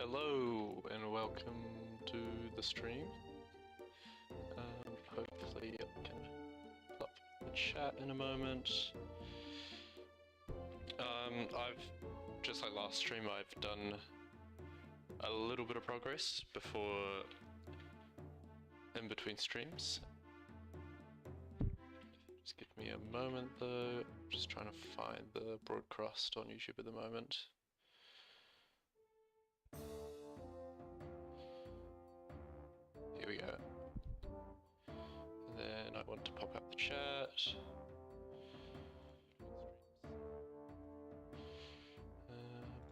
Hello and welcome to the stream. Hopefully I can pull up the chat in a moment. I've, just like last stream, I've done a little bit of progress before in between streams. Just give me a moment though, I'm just trying to find the broadcast on YouTube at the moment. Here we go. And then I want to pop up the chat.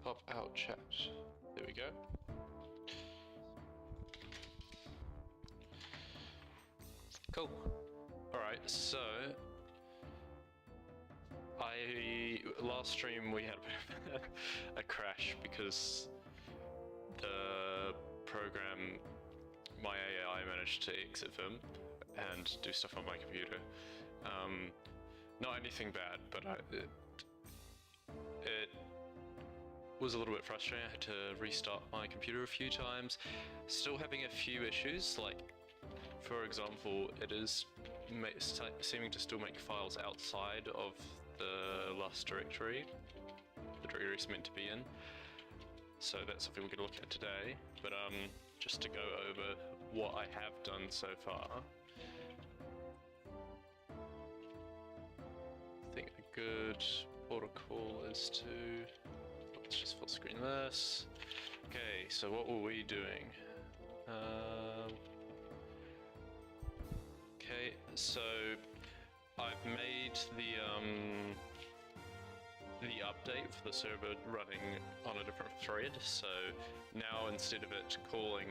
Pop out chat. There we go. Cool. Alright, so last stream we had a crash because the program, my AI managed to exit Vim and do stuff on my computer. Not anything bad, but it was a little bit frustrating. I had to restart my computer a few times. Still having a few issues, like for example, it is seeming to still make files outside of the last directory, the directory it's meant to be in. So that's something we're going to look at today. But just to go over what I have done so far. I think a good protocol is to, let's just full screen this. Okay, so what were we doing? Okay, so I've made the update for the server running on a different thread, so now instead of it calling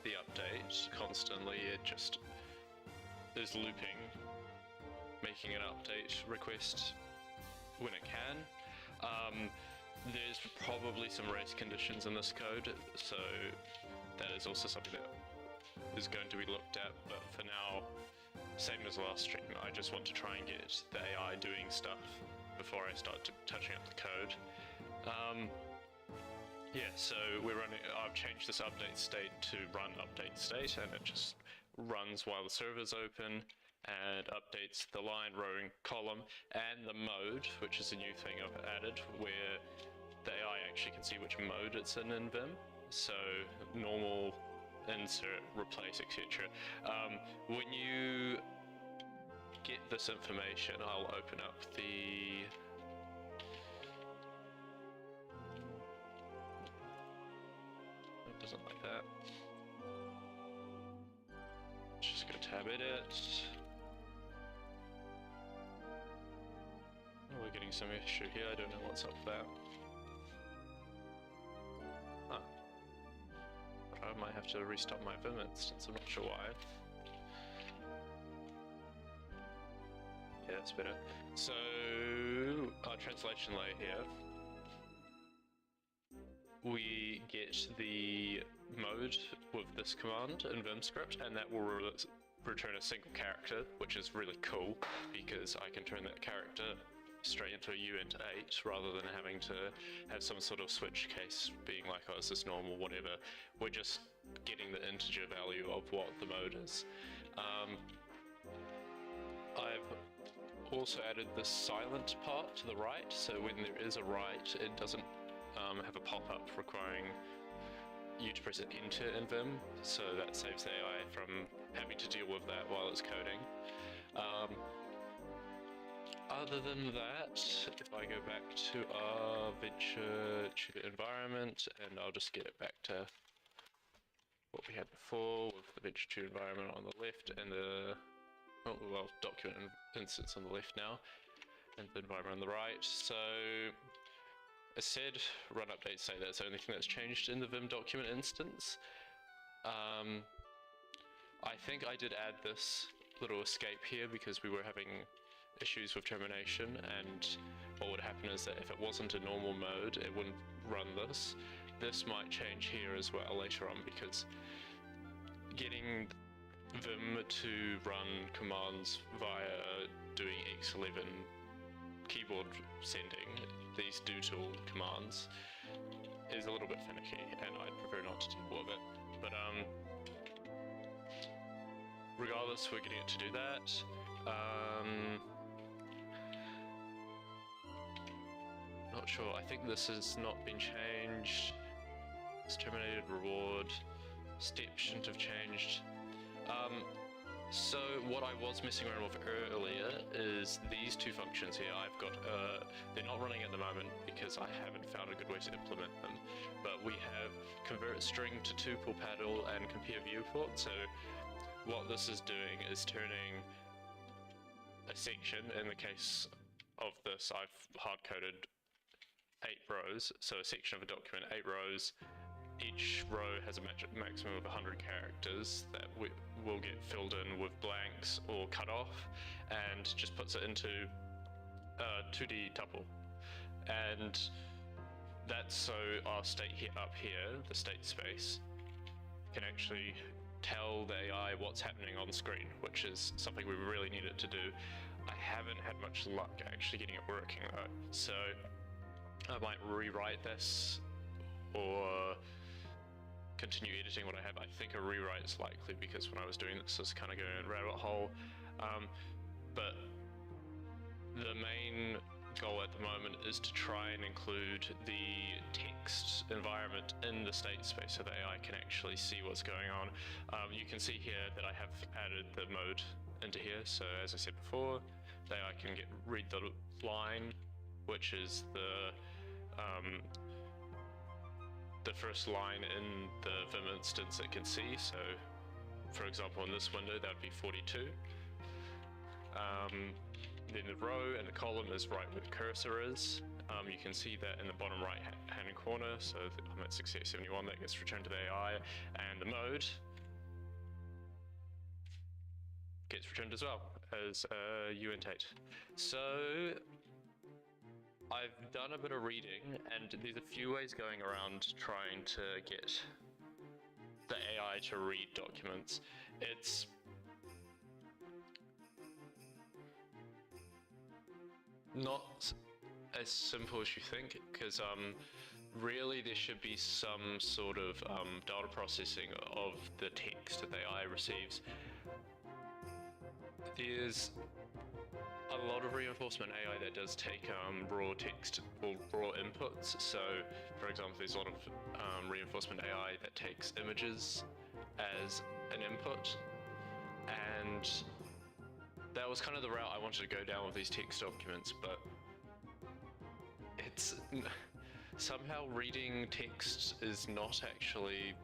the update constantly, it just is looping, making an update request when it can. There's probably some race conditions in this code, so that is also something that is going to be looked at, but for now, same as last stream, I just want to try and get the AI doing stuff before I start touching up the code. Yeah, so we're running. I've changed this update state to run update state, and it just runs while the server's open and updates the line, row, and column, and the mode, which is a new thing I've added, where the AI actually can see which mode it's in Vim. So normal, insert, replace, etc. When you get this information, I'll open up the it doesn't like that. Just go tab edit. Oh, we're getting some issue here. I don't know what's up with that. Huh. I might have to restart my Vim instance. I'm not sure why. Yeah, that's better. So, our translation layer here, we get the mode with this command in Vim script, and that will return a single character, which is really cool because I can turn that character straight into a uint8 rather than having to have some sort of switch case being like, oh, is this normal, whatever. We're just getting the integer value of what the mode is. I've also added the silent part to the right, so when there is a write, it doesn't have a pop-up requiring you to press enter in Vim, so that saves the AI from having to deal with that while it's coding. Other than that, if I go back to our venture environment, and I'll just get it back to what we had before with the venture environment on the left and the document instance on the left now, and the environment on the right. So I said run update state, that's the only thing that's changed in the Vim document instance. I think I did add this little escape here because we were having issues with termination, and what would happen is that if it wasn't a normal mode, it wouldn't run this. This might change here as well later on, because getting Vim to run commands via doing X11 keyboard sending, these do tool commands, is a little bit finicky, and I'd prefer not to deal with it. But regardless, we're getting it to do that. Not sure. I think this has not been changed. It's terminated reward. Step shouldn't have changed. So what I was messing around with earlier is these two functions here. I've got, they're not running at the moment because I haven't found a good way to implement them. But we have convert string to tuple paddle and compare viewport. So what this is doing is turning a section. In the case of this, I've hard-coded 8 rows. So a section of a document, 8 rows. Each row has a maximum of 100 characters that will get filled in with blanks or cut off, and just puts it into a 2D tuple. And that's so our state up here, the state space, can actually tell the AI what's happening on screen, which is something we really need it to do. I haven't had much luck actually getting it working though, so I might rewrite this or continue editing what I have. I think a rewrite is likely because when I was doing this, I was kind of going in a rabbit hole. But the main goal at the moment is to try and include the text environment in the state space so the AI can actually see what's going on. You can see here that I have added the mode into here. So as I said before, the AI can read the line, which is the first line in the Vim instance it can see. So for example, in this window, that would be 42. Then the row and the column is right where the cursor is. You can see that in the bottom right hand corner. So I'm at 6871, that gets returned to the AI, and the mode gets returned as well as uint8. So I've done a bit of reading, and there's a few ways going around trying to get the AI to read documents. It's not as simple as you think, because really there should be some sort of data processing of the text that the AI receives. There's a lot of reinforcement AI that does take raw text or raw inputs. So for example, there's a lot of reinforcement AI that takes images as an input, and that was kind of the route I wanted to go down with these text documents, but it's somehow reading text is not actually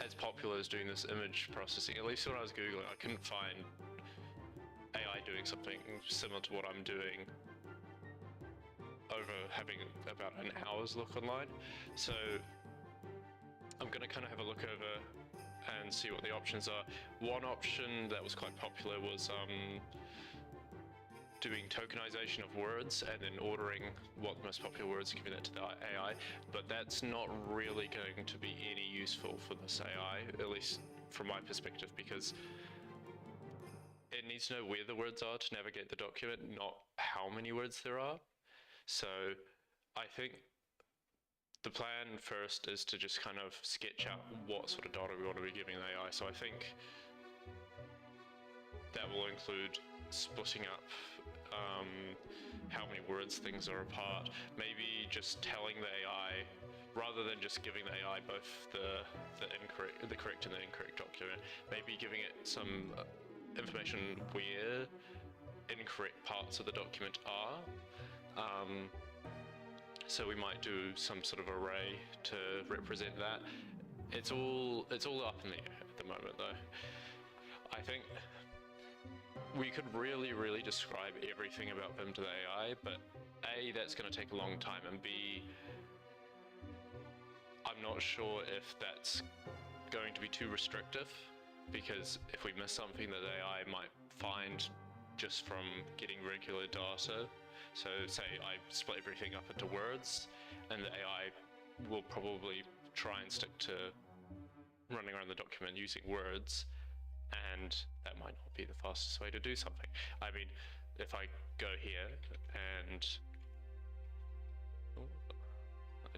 as popular as doing this image processing. At least when I was Googling, I couldn't find AI doing something similar to what I'm doing over having about an hour's look online. So I'm going to kind of have a look over and see what the options are. One option that was quite popular was doing tokenization of words and then ordering what the most popular words, giving that to the AI, but that's not really going to be any useful for this AI, at least from my perspective, because it needs to know where the words are to navigate the document, not how many words there are. So I think the plan first is to just kind of sketch out what sort of data we want to be giving the AI. So I think that will include splitting up how many words things are apart, maybe just telling the AI, rather than just giving the AI both the correct and the incorrect document, maybe giving it some information where incorrect parts of the document are. So we might do some sort of array to represent that. It's all up in the air at the moment though. I think we could really describe everything about Vim to the AI, but A, that's going to take a long time, and B, I'm not sure if that's going to be too restrictive, because if we miss something that the AI might find just from getting regular data, so say I split everything up into words, and the AI will probably try and stick to running around the document using words, and that might not be the fastest way to do something. I mean, if I go here and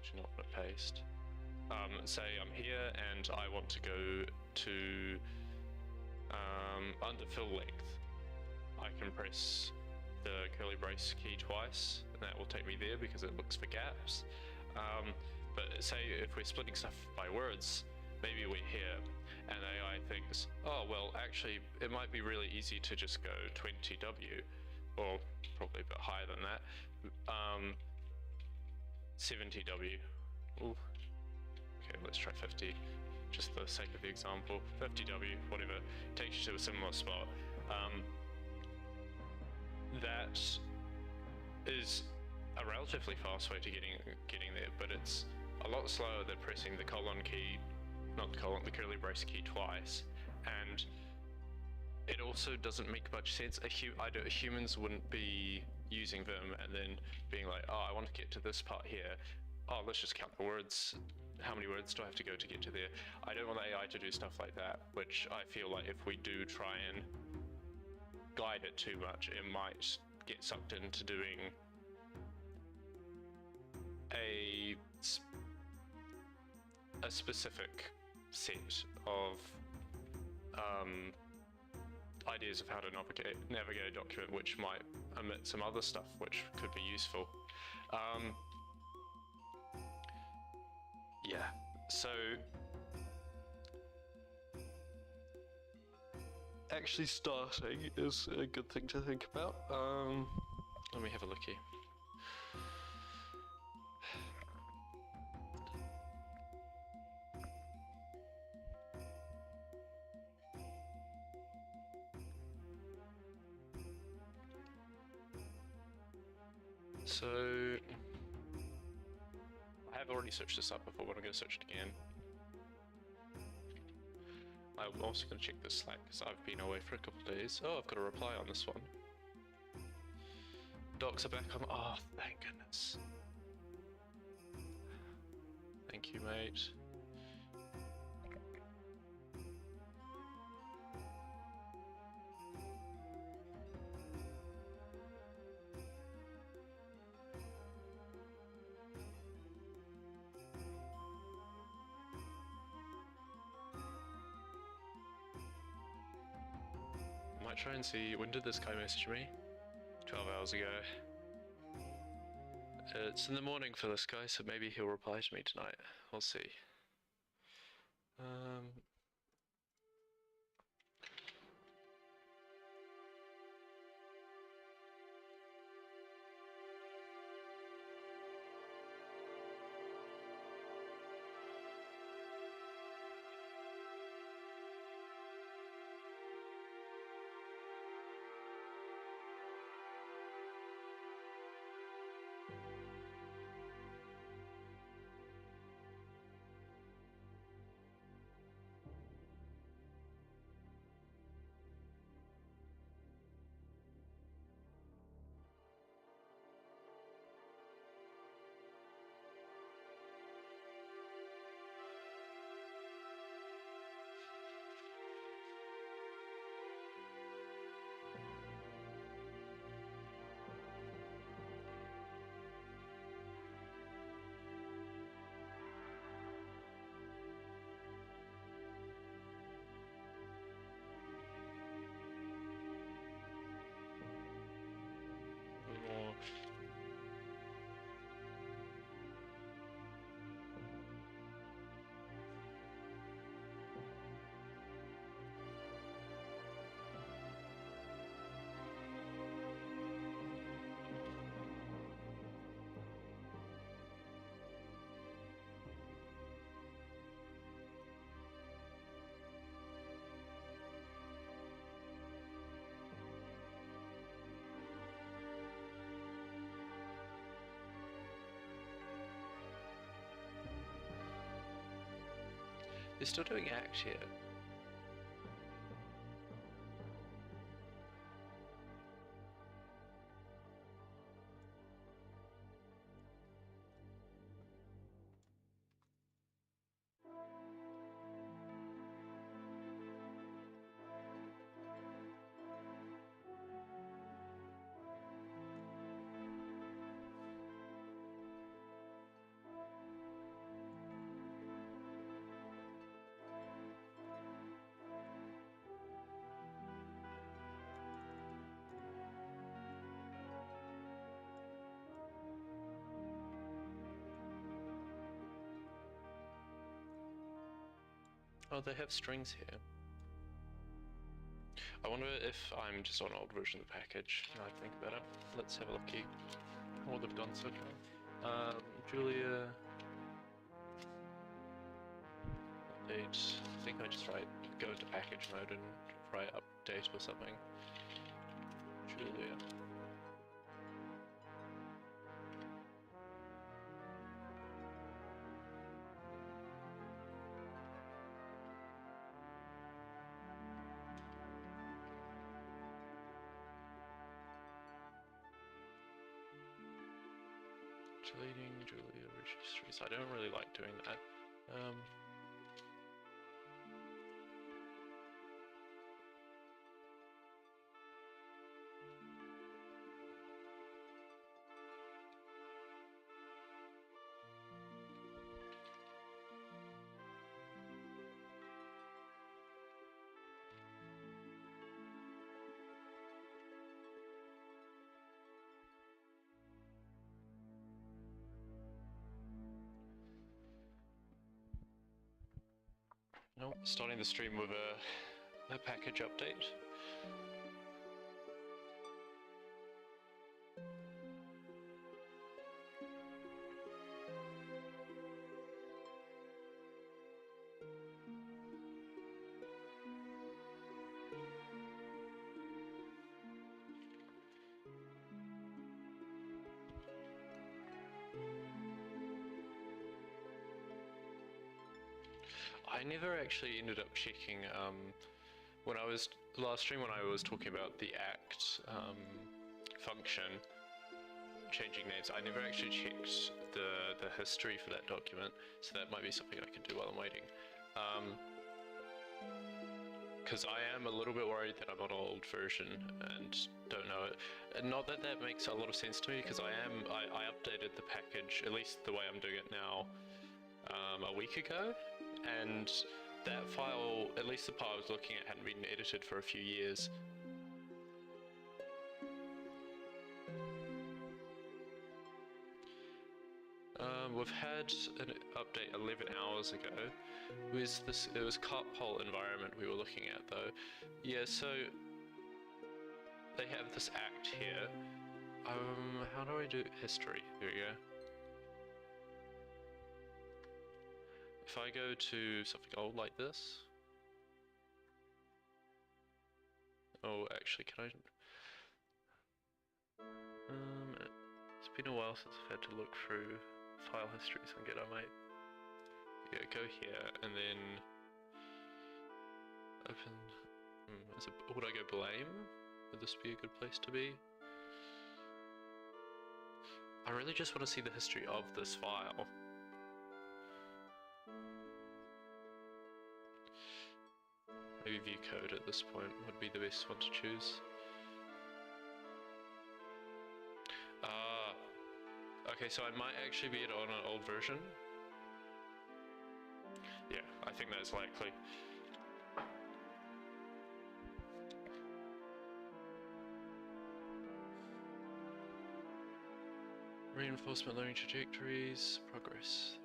I do not want to paste. Say I'm here and I want to go to under fill length. I can press the curly brace key twice, and that will take me there because it looks for gaps. But say if we're splitting stuff by words, maybe we're here, and AI thinks, oh well, actually it might be really easy to just go 20W, or probably a bit higher than that, 70W. Ooh. Okay, let's try 50, just for the sake of the example. 50W, whatever, takes you to a similar spot. That is a relatively fast way to getting there, but it's a lot slower than pressing the colon key, not the colon, the curly brace key twice, and it also doesn't make much sense. Humans wouldn't be using Vim and then being like, oh, I want to get to this part here. Oh, let's just count the words. How many words do I have to go to get to there? I don't want AI to do stuff like that, which I feel like if we do try and guide it too much, it might get sucked into doing a specific set of ideas of how to navigate a document, which might omit some other stuff which could be useful. Yeah, so actually starting is a good thing to think about. Let me have a looky. So I have already searched this up before, but I'm going to search it again. I'm also going to check this Slack because I've been away for a couple of days. Oh, I've got a reply on this one. Docs are back on. Oh, thank goodness. Thank you, mate. Might try and see, when did this guy message me? 12 hours ago. It's in the morning for this guy, so maybe he'll reply to me tonight. We'll see. More. They're still doing Act here. Oh, they have strings here. I wonder if I'm just on an old version of the package. Now I think about it. Let's have a looky. What they've done so far. Julia. Update. I think I just go into package mode and write update or something. Julia. Deleting Julia registries. I don't really like doing that. Nope, starting the stream with a package update. I never actually ended up checking when I was last stream when I was talking about the act function changing names. I never actually checked the history for that document, so that might be something I could do while I'm waiting. Because I am a little bit worried that I'm on an old version and don't know it. And not that that makes a lot of sense to me, because I updated the package, at least the way I'm doing it now, a week ago, and that file, at least the part I was looking at, hadn't been edited for a few years. We've had an update 11 hours ago. It was carpole environment we were looking at though. Yeah, so they have this act here. How do I do history? Here we go. If I go to something old like this. Oh, actually, can I? It's been a while since I've had to look through file histories on Git. I might, yeah, go here and then open. Would I go blame? Would this be a good place to be? I really just want to see the history of this file. Maybe view code at this point would be the best one to choose. Okay, so I might actually be on an old version. Yeah, I think that's likely. Reinforcement learning trajectories, progress.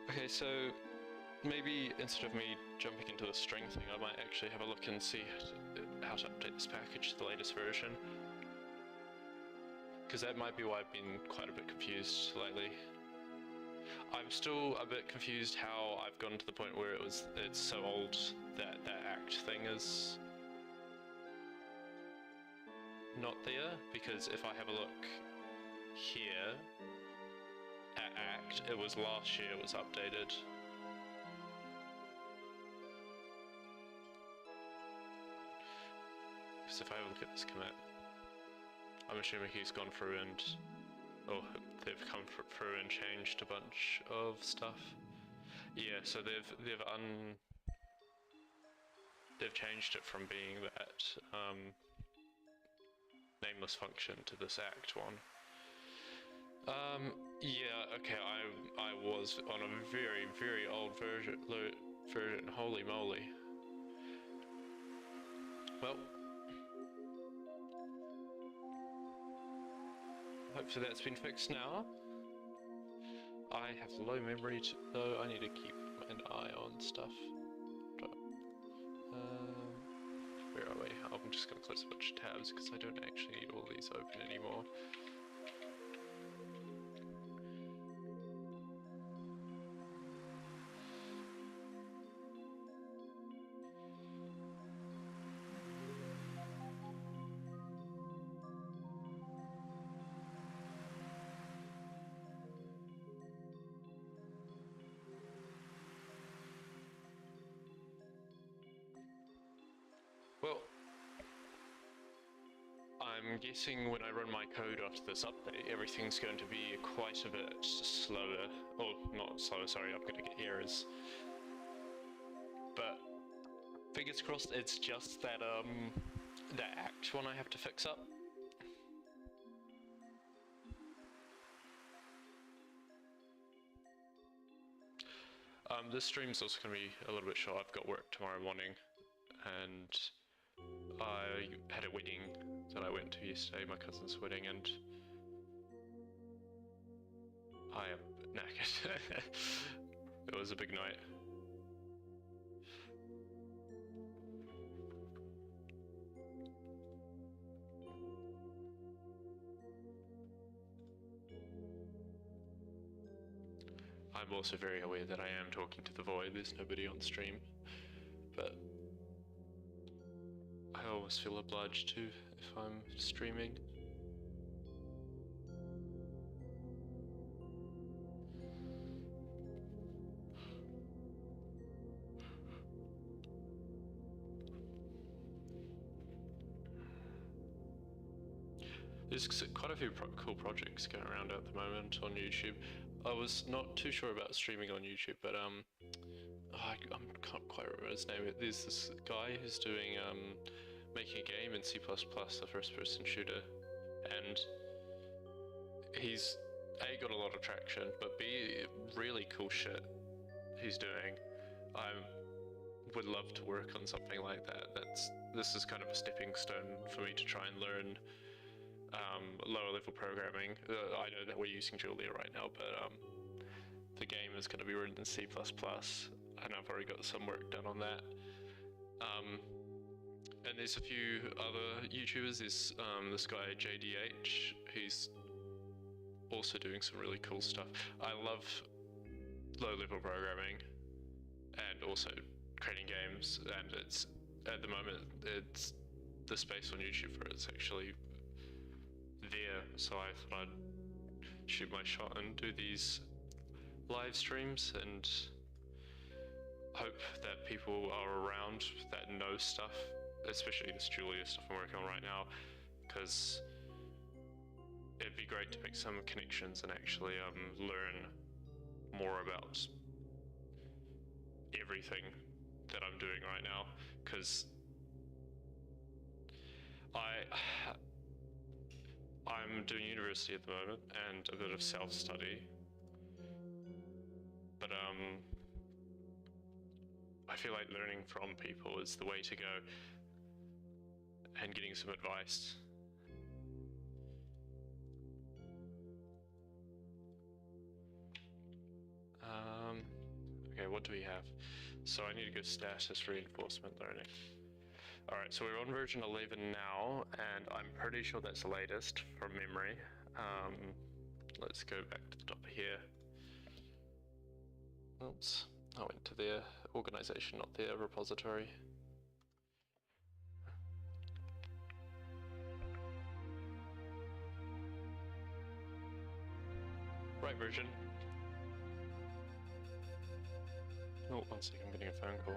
Okay, so maybe instead of me jumping into the string thing, I might actually have a look and see how to update this package to the latest version. Because that might be why I've been quite a bit confused lately. I'm still a bit confused how I've gotten to the point where it's so old that that act thing is not there. Because if I have a look here at act, it was last year it was updated. Because if I have a look at this commit, I'm assuming he's gone through and, oh, they've come through and changed a bunch of stuff. Yeah, so they've changed it from being that nameless function to this act one. Yeah, okay, I was on a very, very old version, holy moly. Well, hopefully that's been fixed now. I have low memory, though I need to keep an eye on stuff. Where are we? I'm just going to close a bunch of tabs because I don't actually need all these open anymore. Well, I'm guessing when I run my code after this update, everything's going to be quite a bit slower. Or not slower, sorry, I'm going to get errors. But fingers crossed it's just that act one I have to fix up. This stream's also going to be a little bit short. I've got work tomorrow morning, and I had a wedding that I went to yesterday, my cousin's wedding, and I am knackered. It was a big night. I'm also very aware that I am talking to the void. There's nobody on stream, but I always feel obliged to if I'm streaming. There's quite a few cool projects going around at the moment on YouTube. I was not too sure about streaming on YouTube, but I can't quite remember his name. There's this guy who's doing making a game in C++, a first-person shooter, and he's A, got a lot of traction, but B, really cool shit he's doing. I would love to work on something like that. This is kind of a stepping stone for me to try and learn lower level programming. I know that we're using Julia right now, but the game is going to be written in C++, and I've already got some work done on that. And there's a few other YouTubers. There's this guy JDH, he's also doing some really cool stuff. I love low level programming and also creating games, and it's at the moment it's the space on YouTube for it's actually there, so I thought I'd shoot my shot and do these live streams and hope that people are around that know stuff, especially this Julia stuff I'm working on right now, because it'd be great to make some connections and actually learn more about everything that I'm doing right now, because I'm doing university at the moment and a bit of self-study, but I feel like learning from people is the way to go and getting some advice. Okay, what do we have? So I need to go status reinforcement learning. Alright, so we're on version 11 now, and I'm pretty sure that's the latest from memory. Let's go back to the top here. Oops, I went to their organization, not their repository. Right version. Oh, one second, I'm getting a phone call.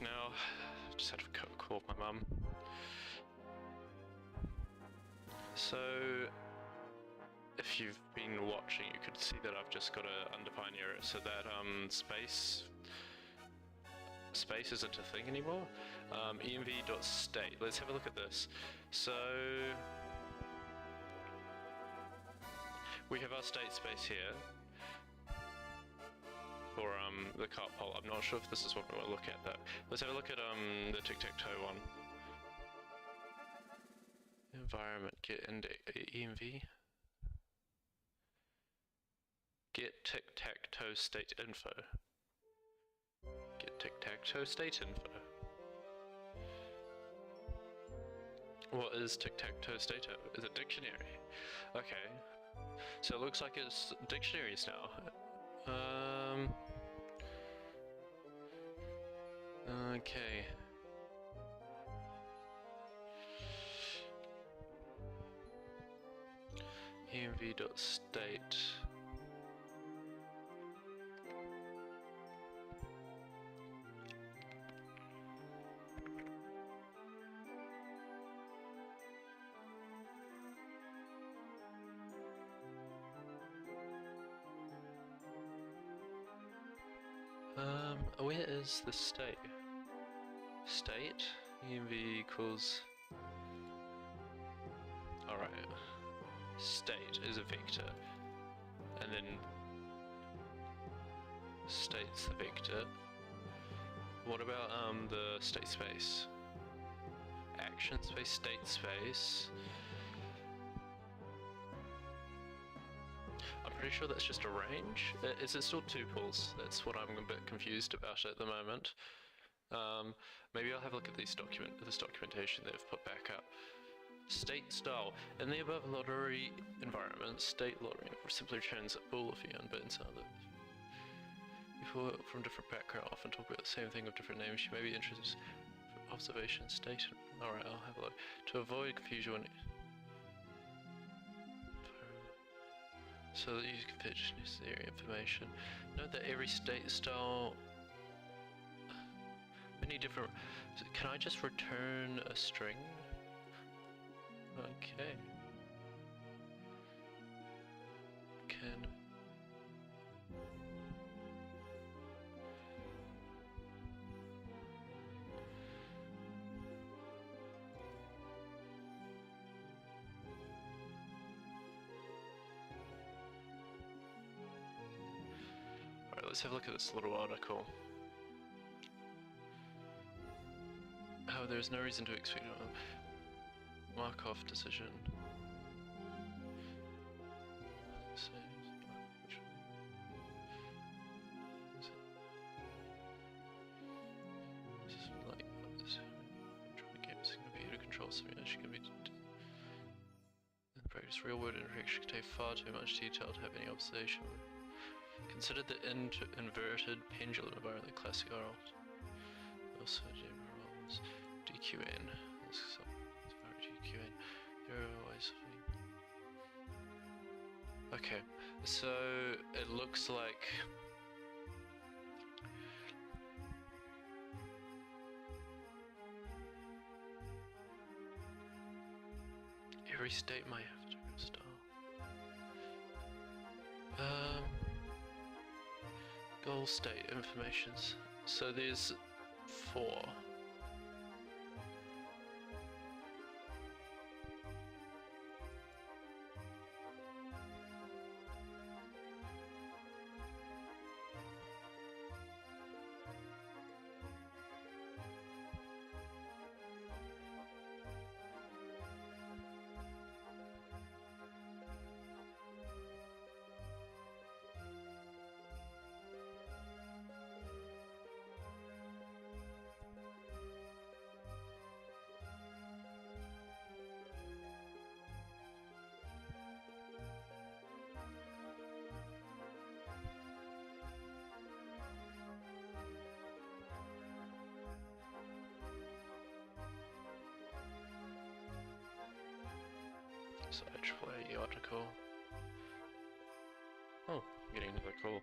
now. Just had to call my mum. So, if you've been watching, you could see that I've just got a undefined error. So that space isn't a thing anymore. env.state. Let's have a look at this. So we have our state space here for the cart poll. I'm not sure if this is what we want to look at though. Let's have a look at the tic-tac-toe one. Environment, get env. Get tic-tac-toe state info. Get tic-tac-toe state info. What is tic-tac-toe state info? Is it dictionary? Okay. So it looks like it's dictionaries now. Okay. env.state. Where is the state? State? env equals... Alright. State is a vector. And then... state's the vector. What about the state space? Action space, state space... Pretty sure that's just a range. Is it still tuples? That's what I'm a bit confused about at the moment. Maybe I'll have a look at this documentation they've put back up. State style. In the above lottery environment, state lottery simply returns a bool if you unbid inside it. People from different backgrounds often talk about the same thing with different names. You may be interested in observation state. Alright, I'll have a look. To avoid confusion when so that you can fit necessary information. Note that every state style... many different... Can I just return a string? Okay. Can... Let's have a look at this little article. Oh, there's no reason to expect a Markov decision. Like this. Games can be to control simulation can be in practice. Real world interaction can take far too much detail to have any observation. Consider the inverted pendulum environment, the classic oral. Also, DQN. DQN. There are ways of... Okay, so it looks like every state might have different style. Goal state informations. So there's 4. So I play the article. Oh, getting another call.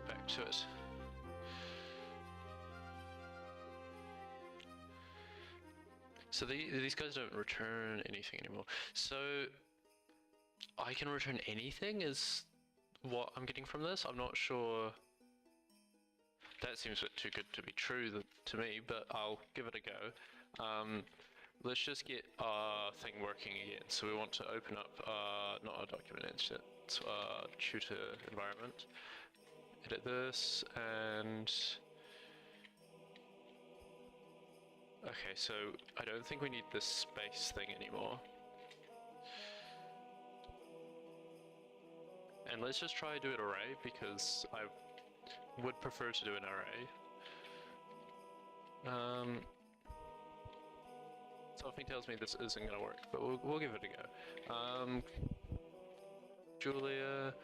back to it. So these guys don't return anything anymore. So I can return anything is what I'm getting from this. I'm not sure. That seems a bit too good to be true to me, but I'll give it a go. Let's just get our thing working again. So we want to open up, not our document, it's tutor environment. Edit this, and okay, so I don't think we need this space thing anymore. And let's just try do an array, because I would prefer to do an array. Something tells me this isn't going to work, but we'll give it a go. Julia,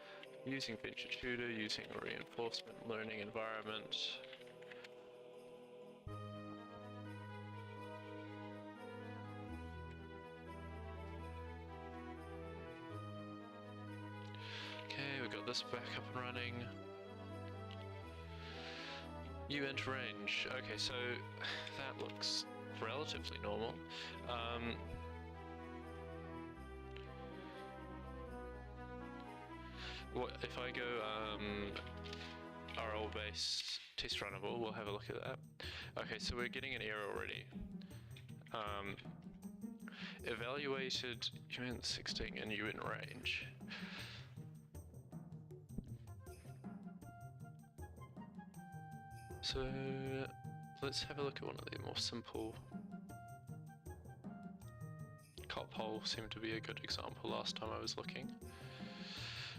using Venture Tutor, using a reinforcement learning environment. Okay, we've got this back up and running. You enter range. Okay, so that looks relatively normal. What if I go RL base test runnable? We'll have a look at that. Okay, so we're getting an error already. Evaluated UN 16 and UN range. So let's have a look at one of the more simple. Cop hole seemed to be a good example last time I was looking.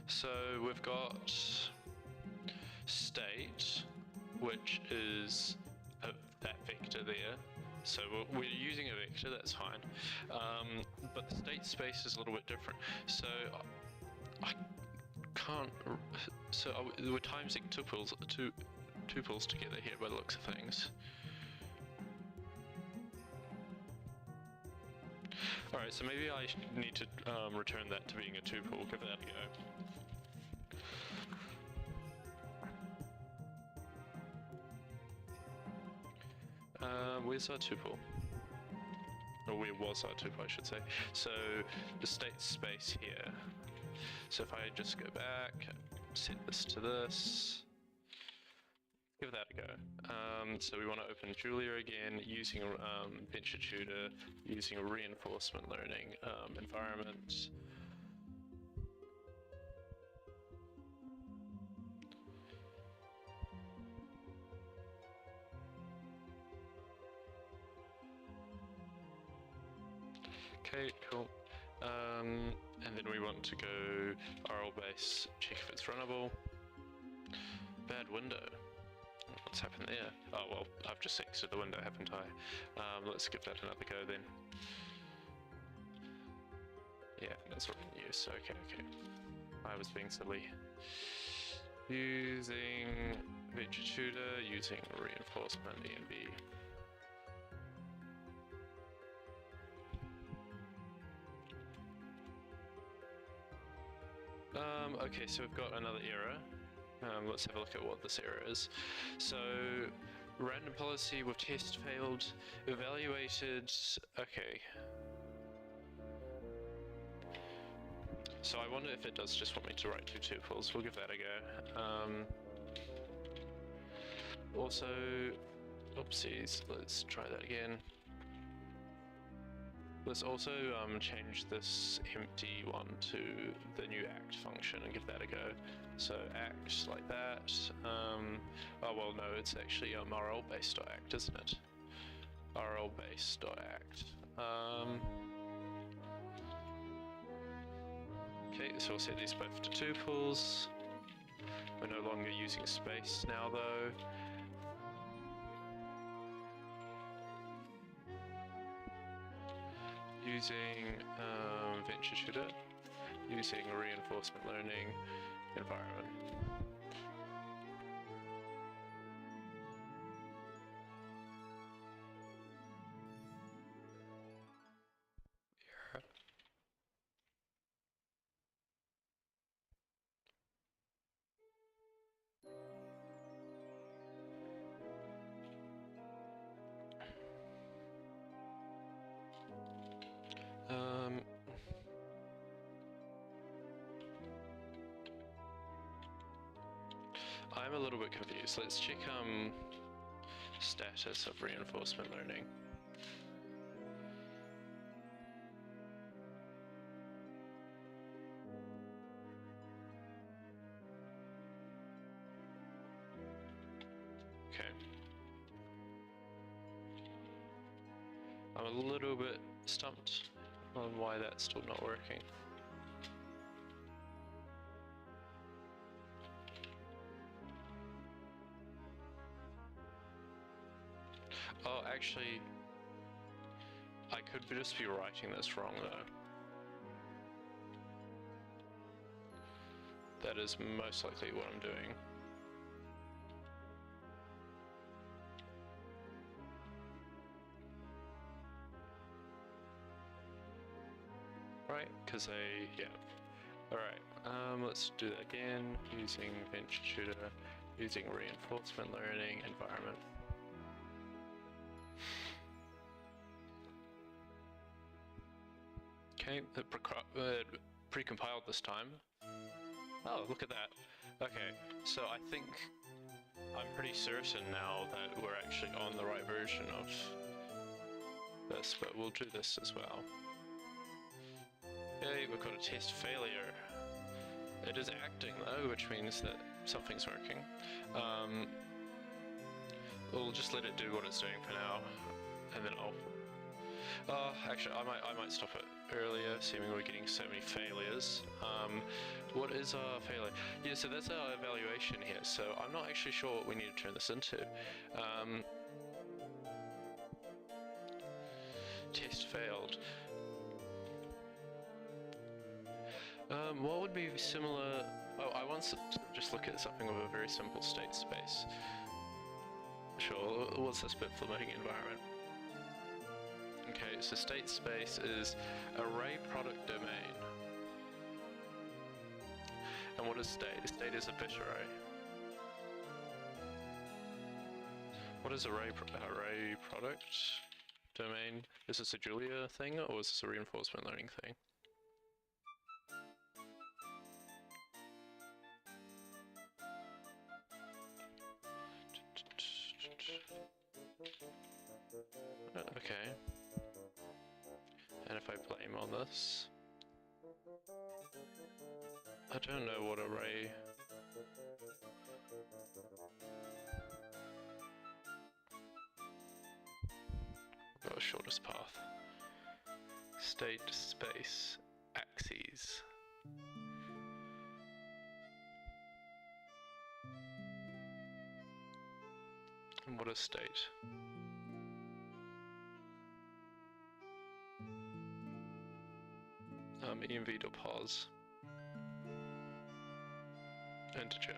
So we've got state, which is that vector there. So we're using a vector, that's fine. But the state space is a little bit different. So I can't. So we're timesing tuples together here by the looks of things. Alright, so maybe I need to return that to being a tuple. Give that a go. Where's our tuple? Or where was our tuple, I should say. So the state space here. So if I just go back, set this to this, give that a go. So we want to open Julia again, using Venture Tutor, using a reinforcement learning environment. Okay, cool. And then we want to go RL base, check if it's runnable. Bad window. What's happened there? Oh well, I've just exited the window, haven't I? Let's give that another go then. Yeah, that's what we use. Okay, okay. I was being silly. Using Venture Tutor, using reinforcement ENV. Okay, so we've got another error. Let's have a look at what this error is. So, random policy with test failed, evaluated, okay. So I wonder if it does just want me to write two tuples. We'll give that a go. Also, oopsies, let's try that again. Let's also change this empty one to the new act function and give that a go. So act like that. Oh well, no, it's actually RL base.act, isn't it? RL base.act. Okay, so we'll set these both to tuples. We're no longer using space now, though. Using Venture Tutor, using a reinforcement learning environment. I'm a little bit confused. Let's check status of reinforcement learning. Okay. I'm a little bit stumped on why that's still not working. Oh, actually, I could just be writing this wrong though. That is most likely what I'm doing. Right, because yeah. Alright, let's do that again, using VenttureTutor, using reinforcement learning environment. Okay, it pre-compiled this time. Oh, look at that. Okay, so I think I'm pretty certain now that we're actually on the right version of this, but we'll do this as well. Okay, we've got a test failure. It is acting though, which means that something's working. We'll just let it do what it's doing for now, and then I'll... actually, I might stop it earlier, seeming we're getting so many failures. What is our failure? Yeah, so that's our evaluation here, so I'm not actually sure what we need to turn this into. Test failed. What would be similar? Oh, I want to just look at something with a very simple state space. Sure, what's this bit for making environment? Okay, so state space is array product domain. And what is state? State is a bit array. What is array product domain? Is this a Julia thing, or is this a reinforcement learning thing? Okay. And if I blame on this, I don't know what array. Got a shortest path. State space axes. And what is state? env.pos integer.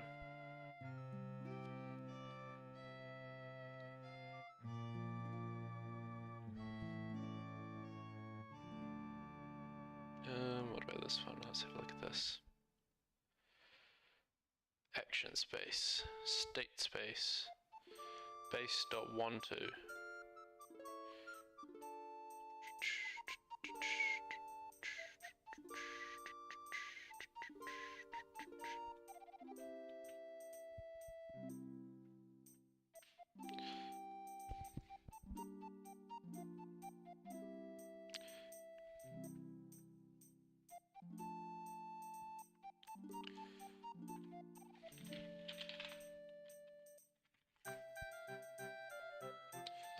What about this one? Let's have a look at this. Action space, state space, base.12.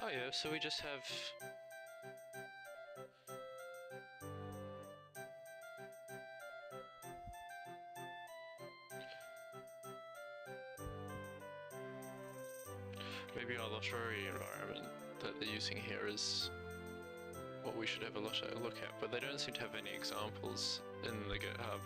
Oh yeah, so we just have maybe our lottery environment that they're using here is what we should have a look at, but they don't seem to have any examples in the GitHub.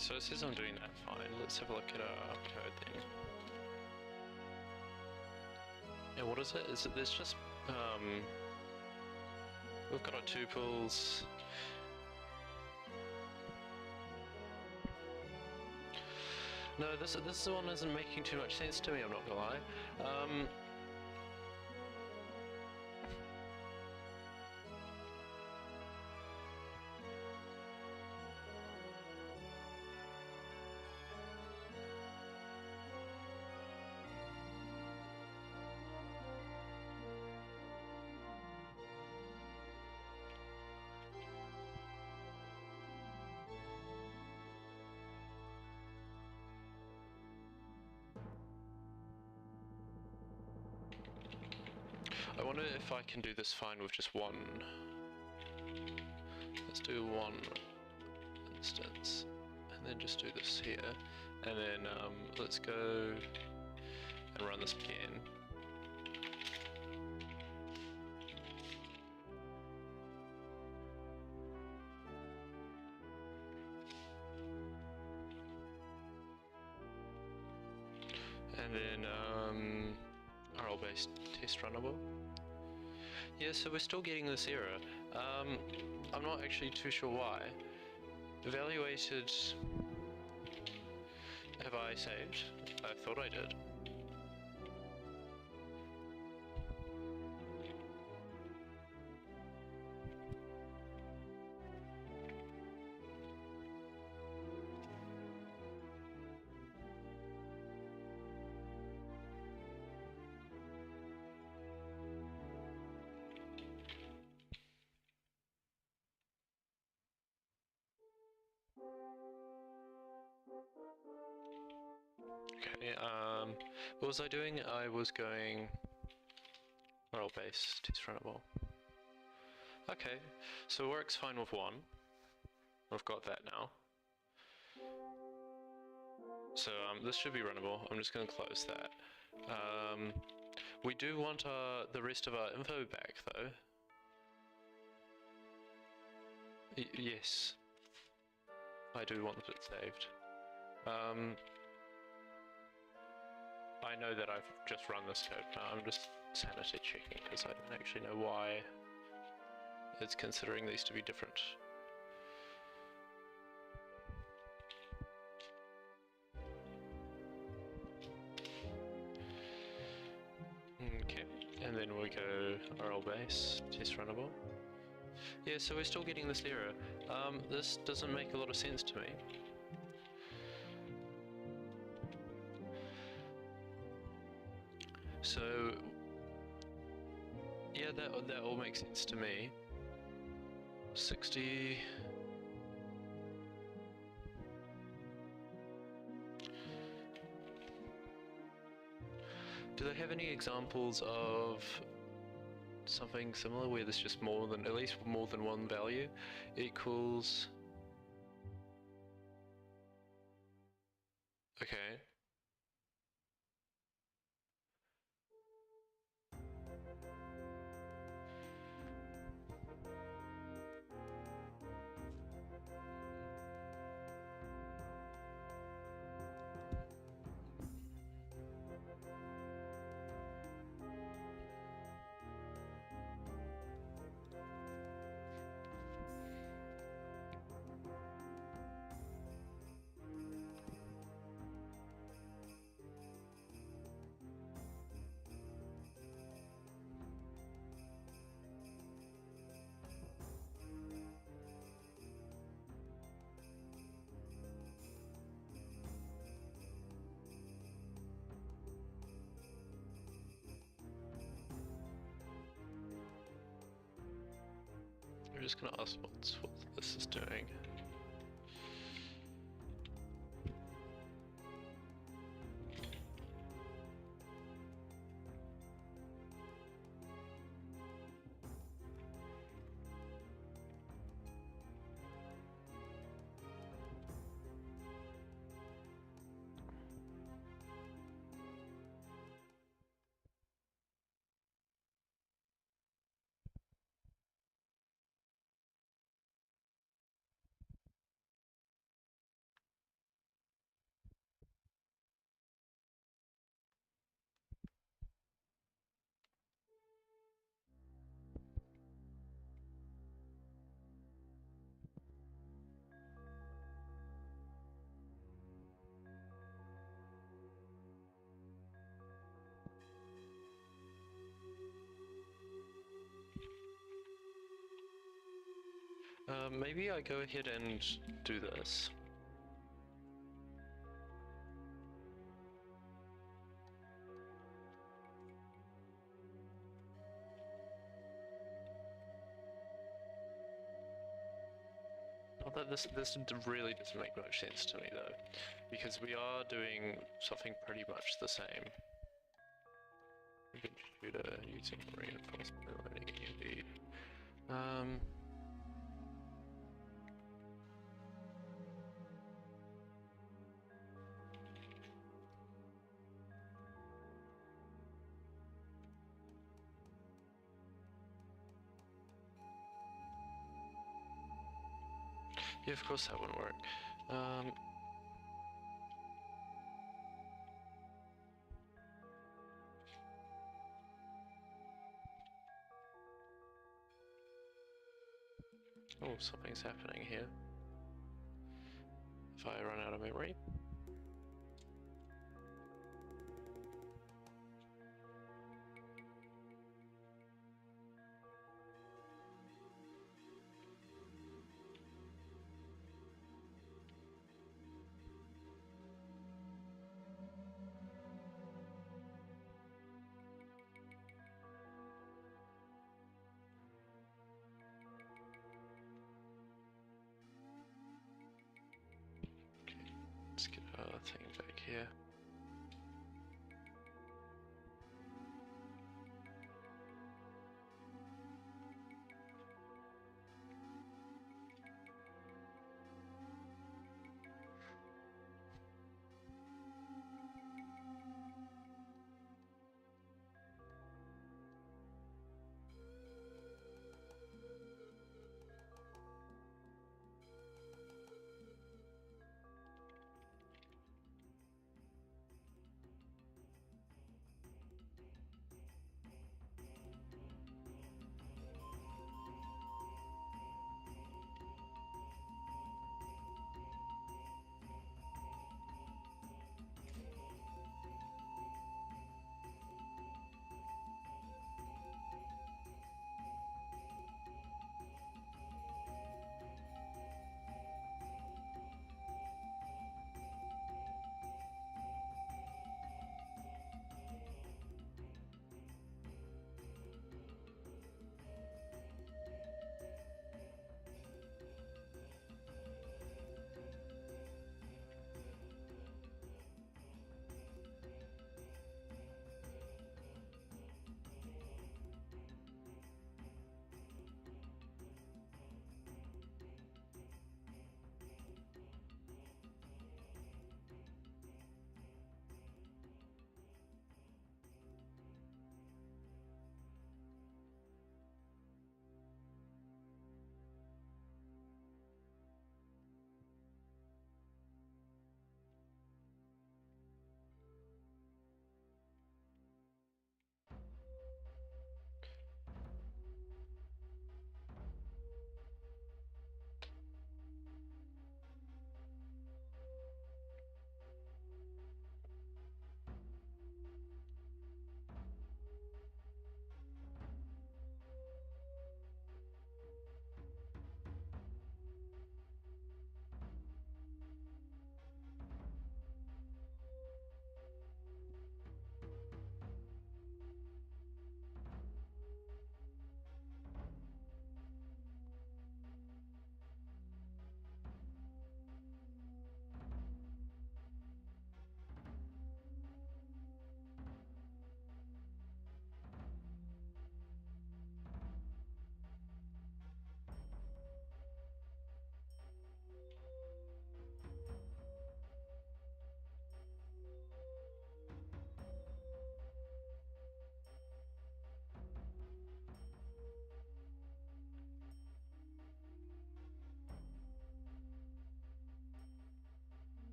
so it says I'm doing that fine. Let's have a look at our code then. And what is it? Is it, there's just, we've got our tuples. No, this one isn't making too much sense to me, I'm not gonna lie. I wonder if I can do this fine with just one. Let's do one instance, and then just do this here, and then let's go and run this again. And then RL-based test runnable. Yeah, so we're still getting this error. I'm not actually too sure why. Evaluated. Have I saved? I thought I did. Okay, what was I doing? I was going role-based test runnable. Okay, so it works fine with one. We've got that now. So this should be runnable. I'm just going to close that. We do want the rest of our info back though. Yes, I do want it saved. I know that I've just run this code now. I'm just sanity checking because I don't actually know why it's considering these to be different. Okay, and then we go RL base, test runnable. Yeah, so we're still getting this error. This doesn't make a lot of sense to me. So, yeah, that all makes sense to me. 60. Do they have any examples of something similar where there's just more than, at least more than one value equals? Okay. I'm just gonna ask what this is doing. Maybe I go ahead and do this. Not that this really doesn't make much sense to me though, because we are doing something pretty much the same. Computer using reinforcement learning indeed. Yeah, of course that wouldn't work. Oh, something's happening here. If I run out of memory. Let's get our thing back here.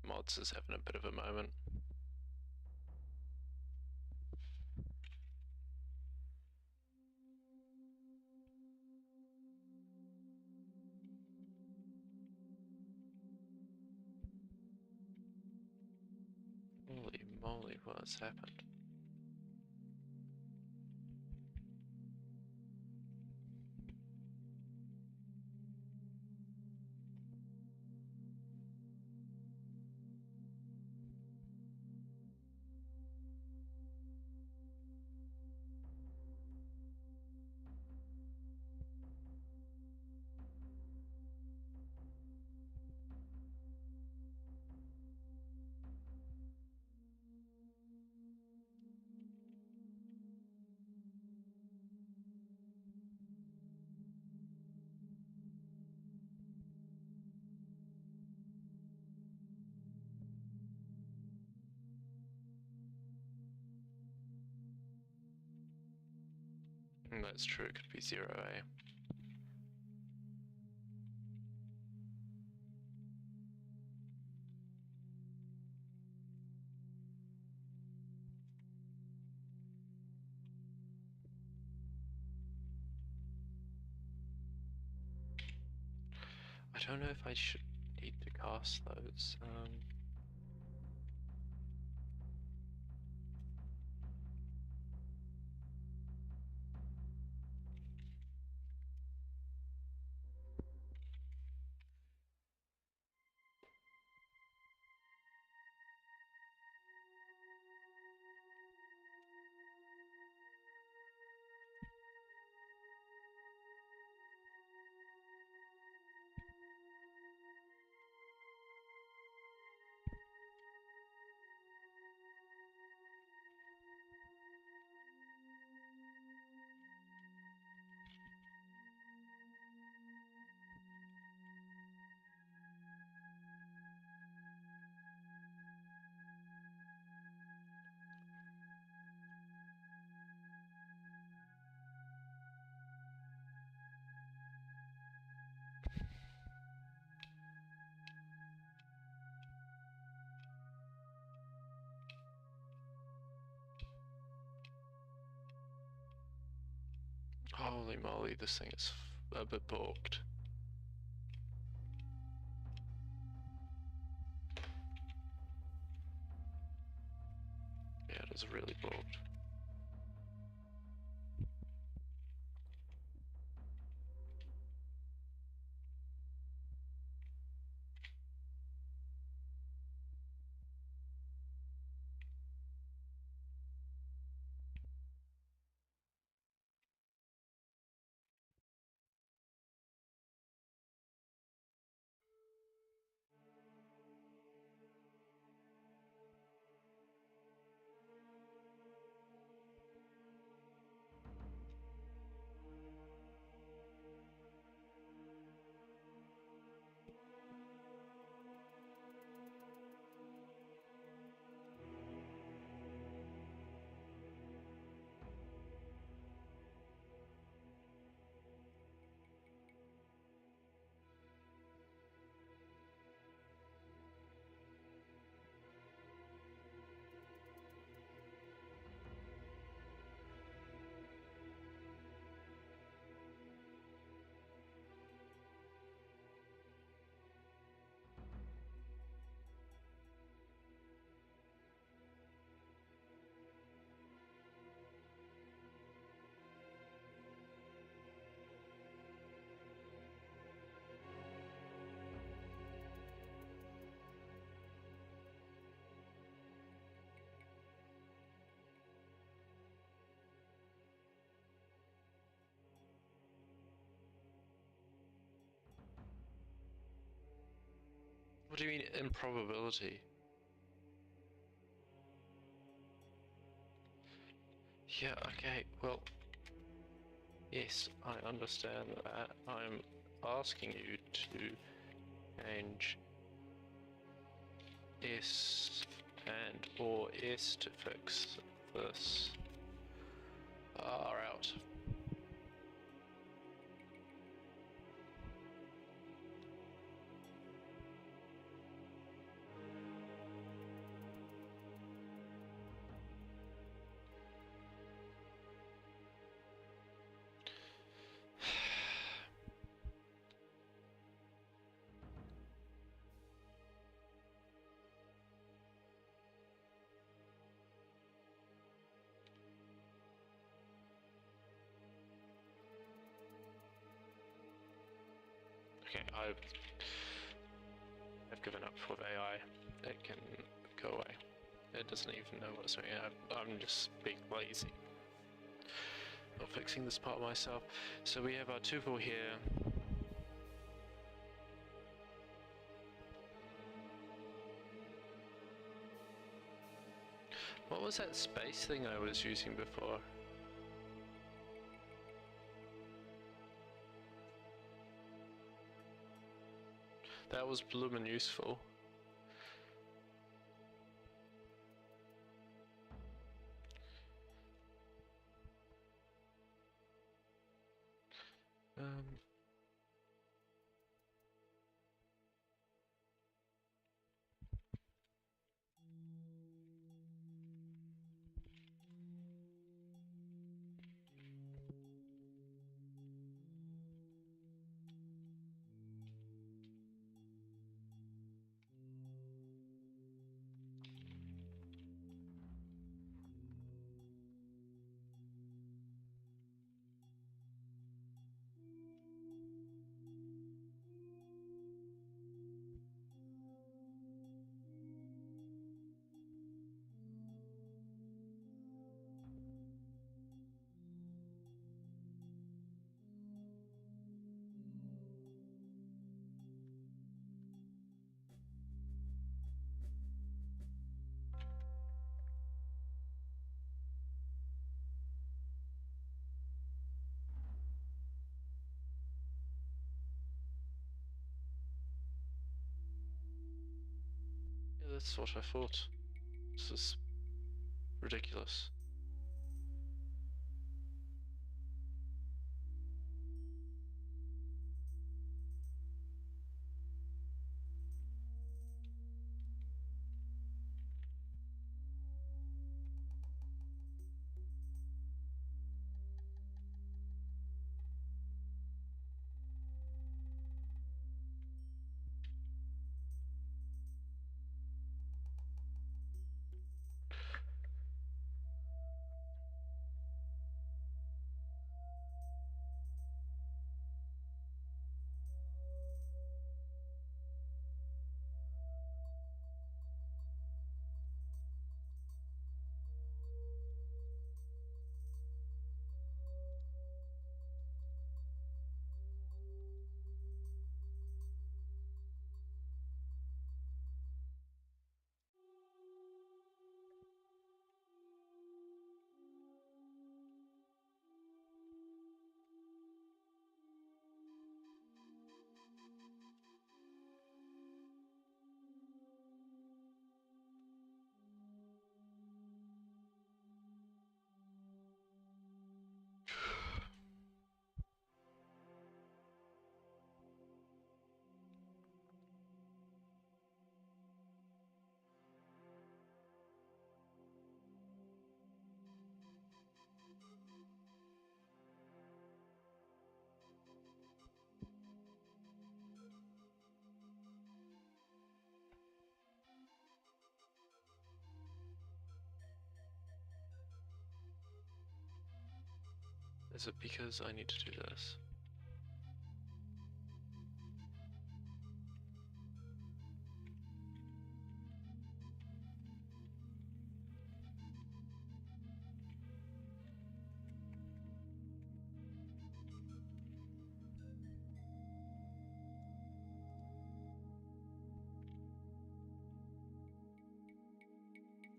Mods is having a bit of a moment. Holy moly, what's happened? That's true, it could be 0A. I don't know if I should need to cast those. Holy moly, this thing is a bit balked. Yeah, it is really balked. What do you mean, improbability? Yeah, okay, well, yes, I understand that. I'm asking you to change S and or S to fix this. Far out. Okay, I've given up with AI. It can go away. It doesn't even know what's doing. I'm just being lazy. Not fixing this part myself. So we have our tuple here. What was that space thing I was using before? That was bloomin' useful. Yeah, that's what I thought. This is ridiculous. Is it because I need to do this?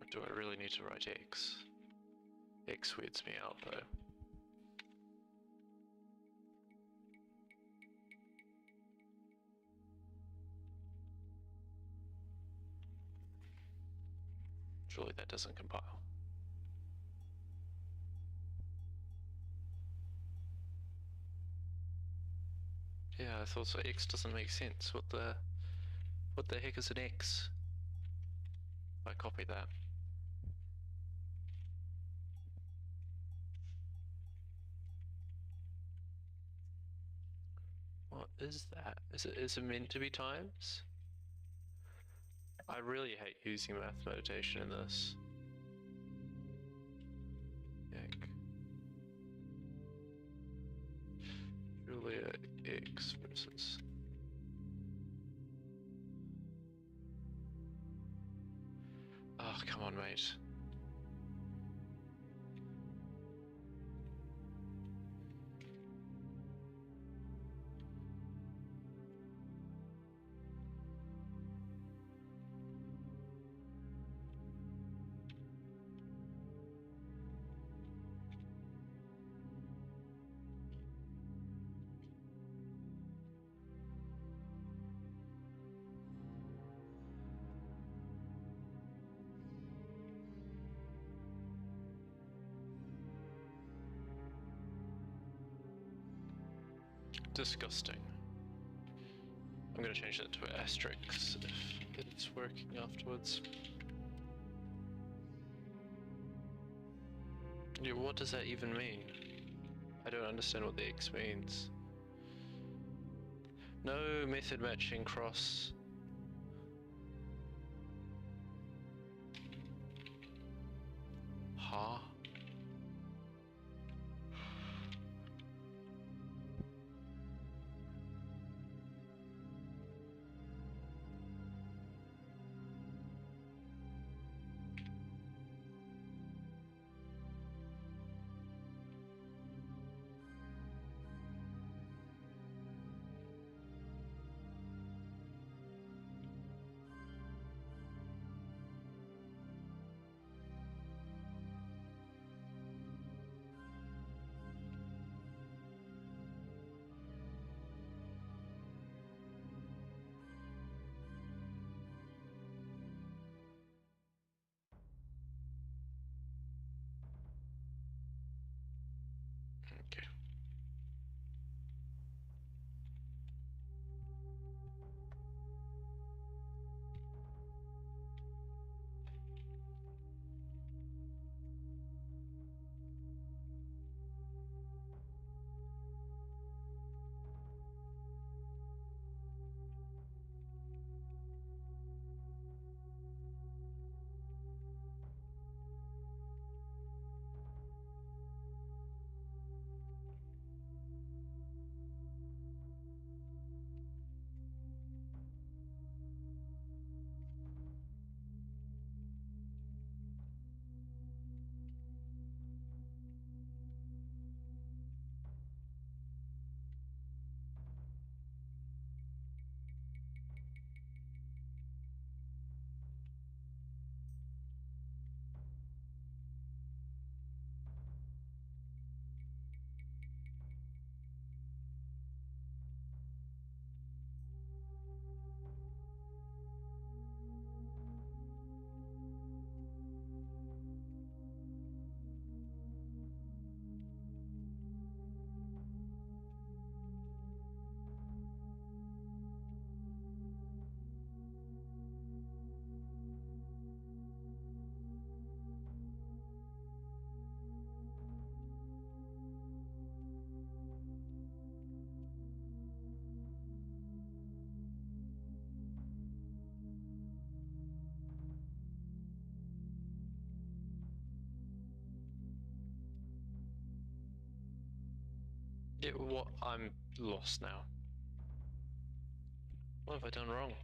Or do I really need to write X? X weirds me out though. Surely that doesn't compile. Yeah, I thought so. X doesn't make sense. What the heck is an X? I copy that. What is that? Is it meant to be times? I really hate using math notation in this. Heck. Julia X versus Oh, come on, mate. Disgusting. I'm gonna change that to an asterisk if it's working afterwards. Yeah, what does that even mean? I don't understand what the X means. No method matching cross. Huh? Okay. Yeah, what? I'm lost now. What have I done wrong?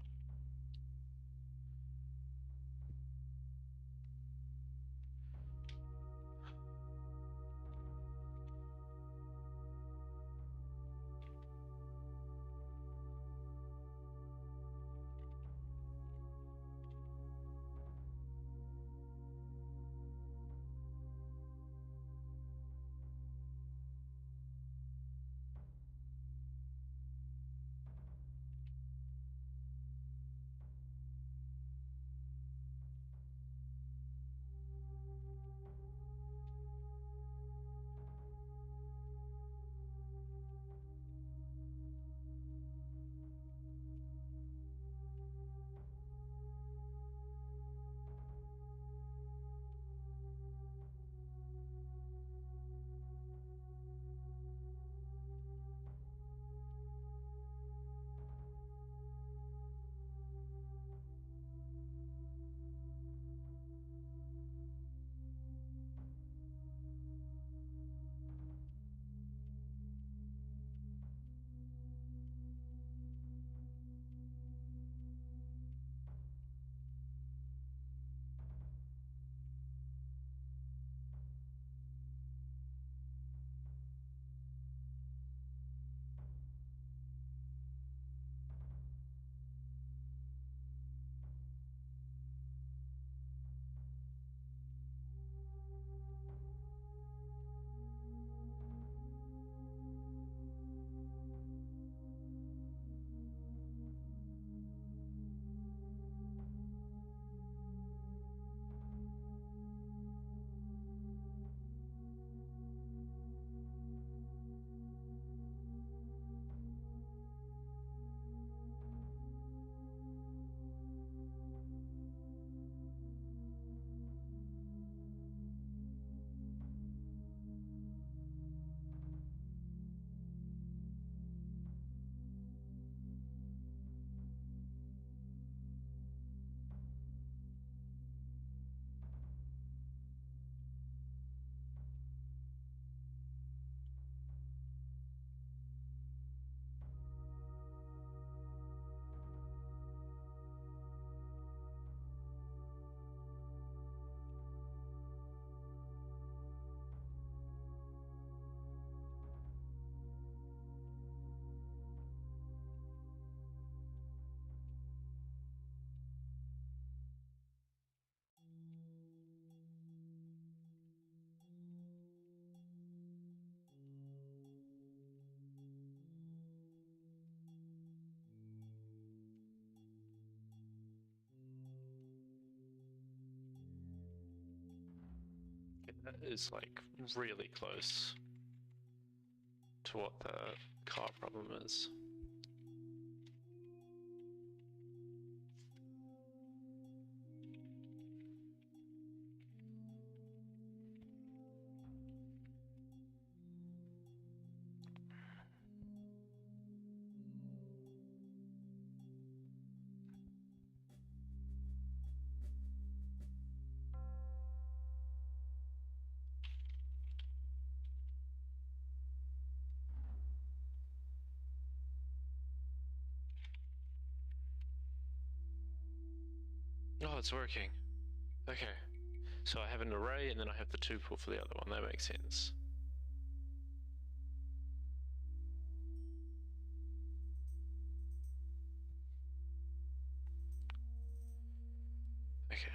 That is like really close to what the car problem is. Oh, it's working. Okay. So I have an array and then I have the tuple for the other one. That makes sense. Okay.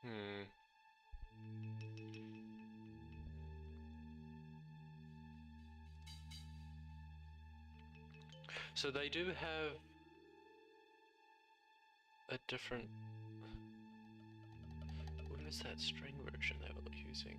Hmm. So they do have a different... What is that string version they were using?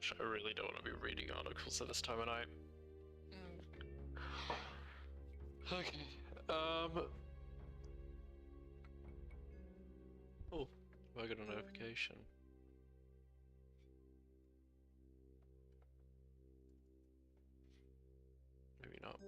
gosh, I really don't want to be reading articles at this time of night. Okay, oh, I got a notification. Maybe not.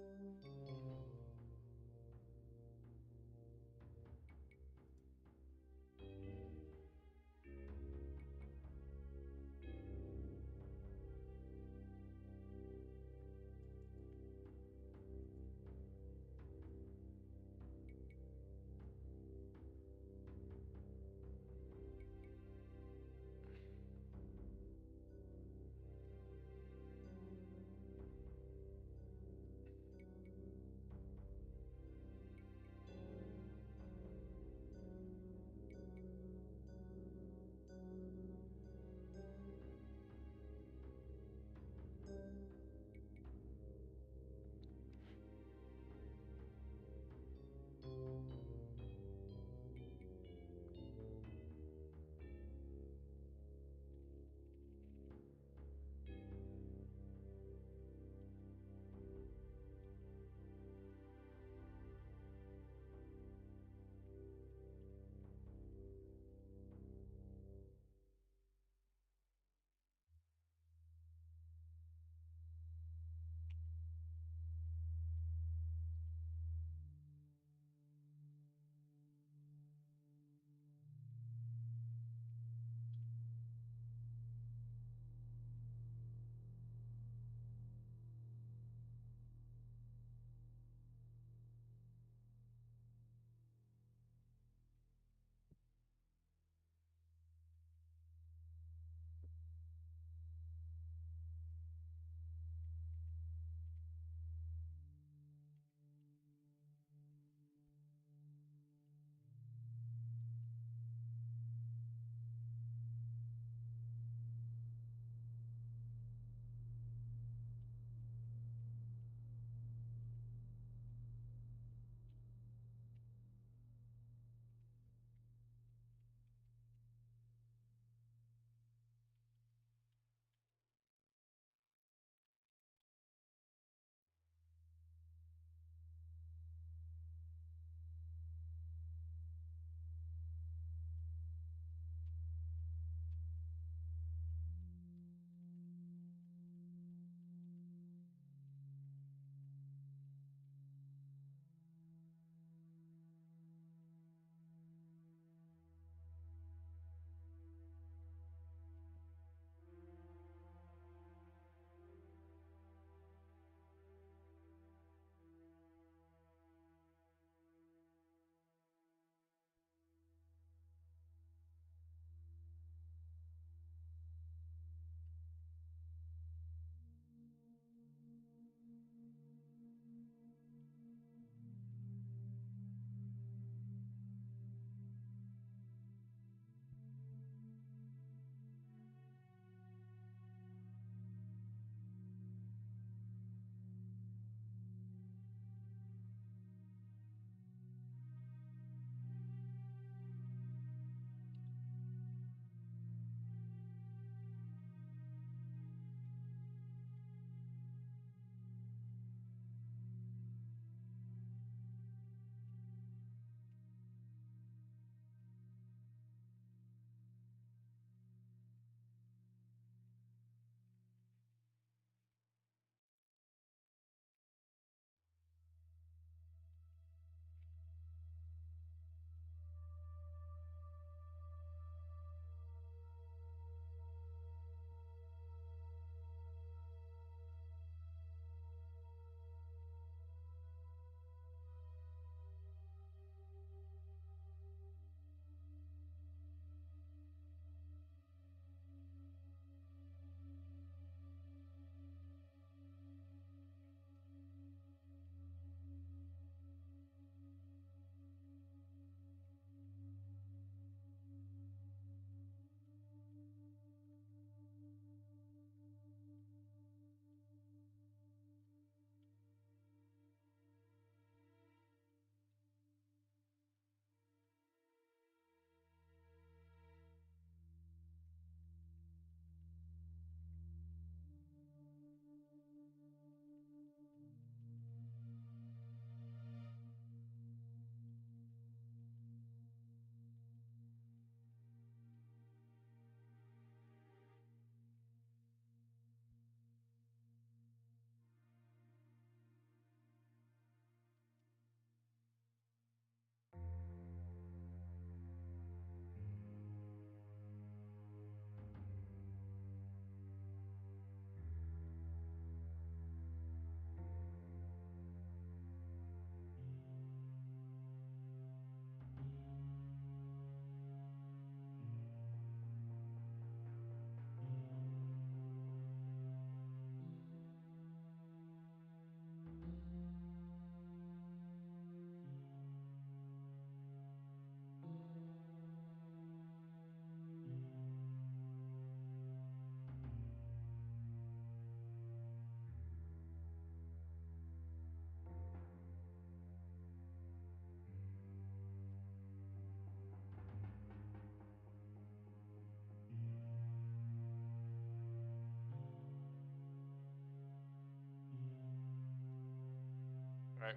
Right,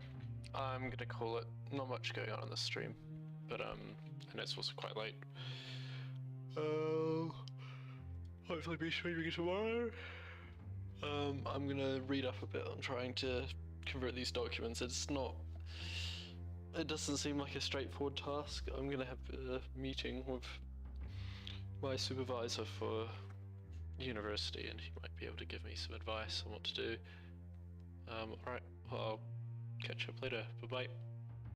I'm gonna call it. Not much going on the stream, but and it's also quite late. Hopefully be streaming it tomorrow. I'm gonna read up a bit on trying to convert these documents. It doesn't seem like a straightforward task. I'm gonna have a meeting with my supervisor for university, and he might be able to give me some advice on what to do. Alright, well, I'll catch up later. Bye bye.